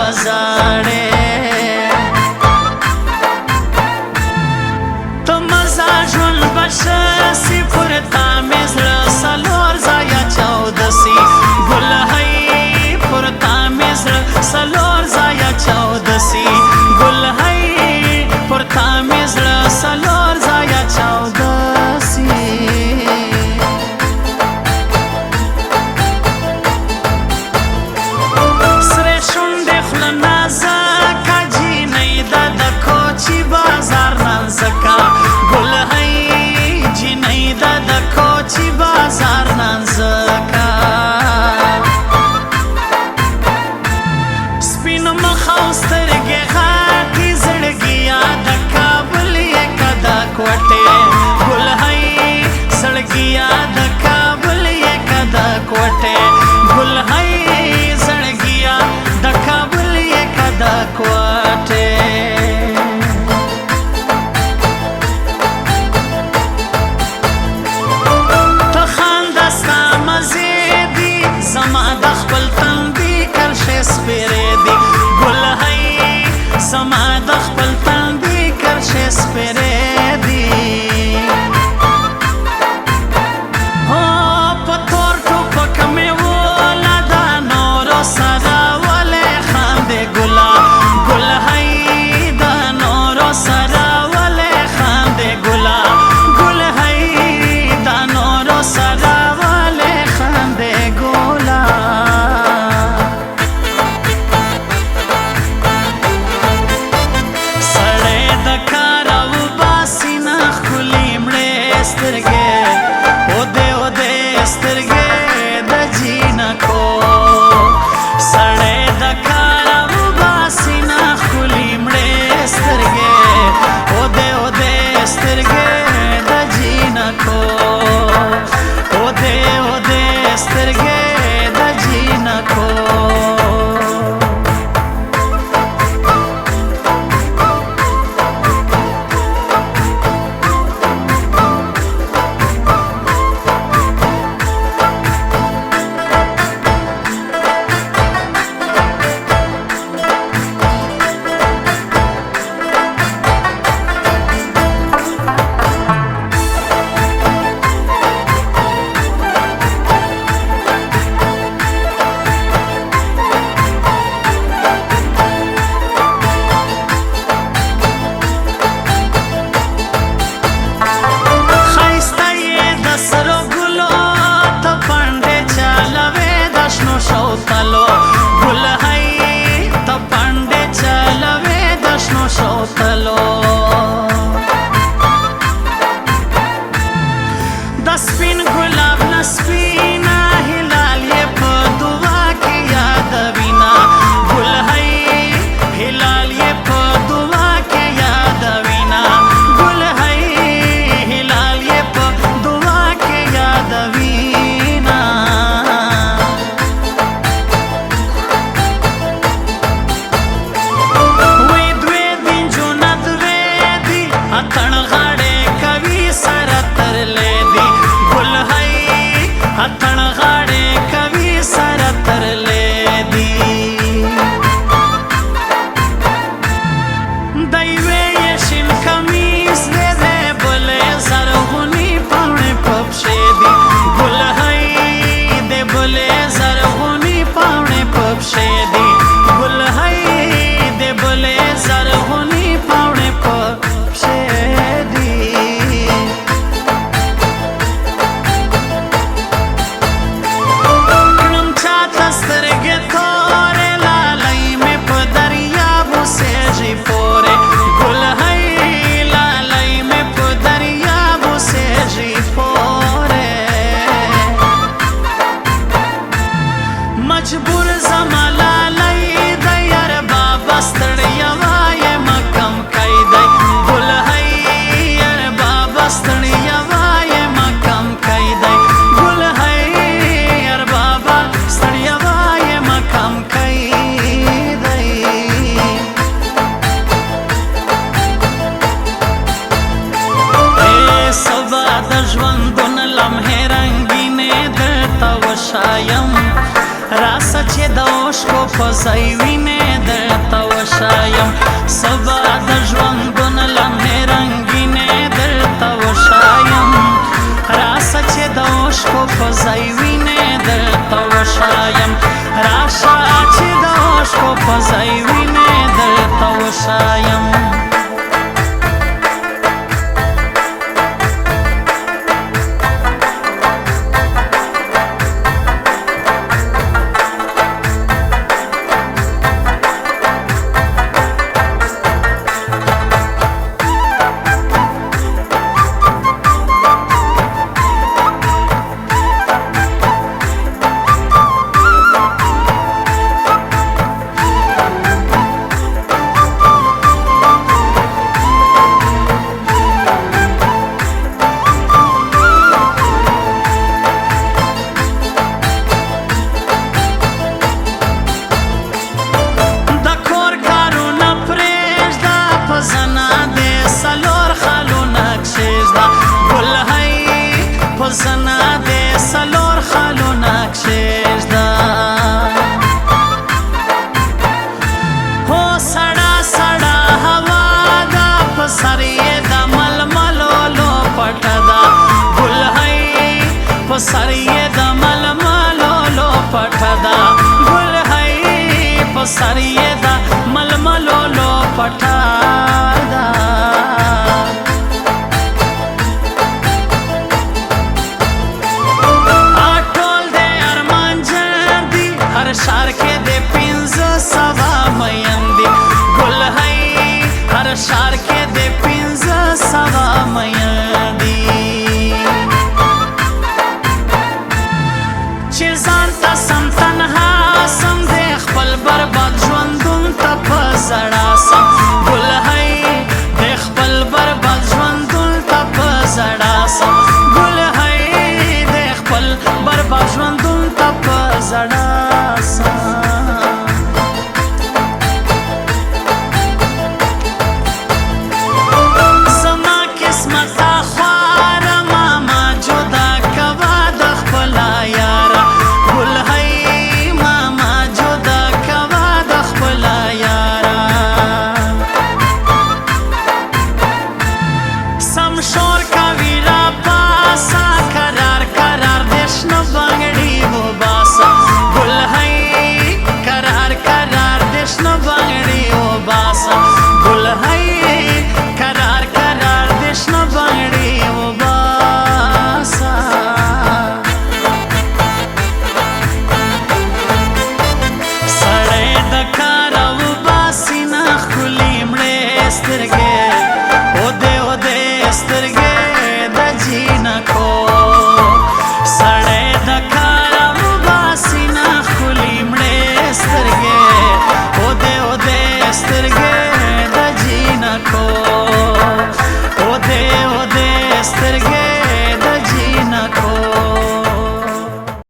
وزاړې ته مزه ژوند بشسي پر تا مې زړه څلور ځایه چاودسي ګل هی پر تا مې زړه څلور ځایه چاودسي ګل هی پر تا مې زړه څلور ځایه چاودسي سره شونډې خوله نازکه جینۍ ده د کوچي بازار نازکه ګل هی جینۍ ده د کوچي بازار نازکه سپین مخ او سترګې غټې زړګیا د کابل یې که د کوټې ګل هی زړګیا د کابل یې که د کوټې ګل هی زړګیا د کابل یې که د کوټې ته خنده ستا مزې دي زما د خپل تندي کرښې سپېرې دي ګل هی زما د خپل تندي کرښې سپېرې دي په تور ټوپک مې وله دا نورو سره ولې خاندې ګله ګل هی دا نورو سره ولې خاندې ګله ګل هی دا نورو سره ولې خاندې ګله سړی د کار او باسي نه ښکلي مړې سترګې او دې سترګې د جینکو سړی د کار او باسي نه ښکلي مړې سترګې او دې سترګې د جینکو او دې سترګې د جینکو شوتلو ګل هی ته پنډې چلوې د شنو شوتلو د سپین ګلاب نه سپینه هلال یې په دعا کې یادوینه ګل هی هلال یې په دعا کې یادوینه ګل هی هلال یې په دعا کې یادوینه اتن غاړې کوي سره ترلې دي ګل هی اتن غاړې کوي سره ترلې دي دایوې یې شین کمیس دې دې بلې زرغونی پاڼې په پښې دي ګل هی دې بلې زرغونی پاڼې په پښې دي ګل هی دې بلې زرغونی پاڼې په مجبور زما لالی د یار بابا ستړیا وایم کم کای دی ګل هی یار بابا ستړیا وایم کم کای دی ګل هی یار بابا ستړیا وایم کم کای دی سبا د ژوندون لمحې رنګینې درته وښایم راسه چې د اوښکو په ځای وینې درته وښایم سبا د ژوندون لمحې رنګینې درته وښایم راسه چې د اوښکو په ځای وینې درته وښایم راشه چې د اوښکو په ځای وینې درته وښایم زنا دې څلور خالونه کښېږده هو سړه سړه هوا ده په سر یې د ململو لوپټه ده ګل هی په سر یې د ململو لوپټه ده ګل هی په سر یې د ململو لوپټه ده شار کې د 500 میندې ګل هی هر شار کې د 500 میندې چې ځان ته سم تنها سم د خپل برباد ژوندون ته په زړه سم ګل هی د خپل برباد ژوندون ته په زړه سم ګل هی د خپل برباد ژوندون ته په زړه سترګې او دې سترګې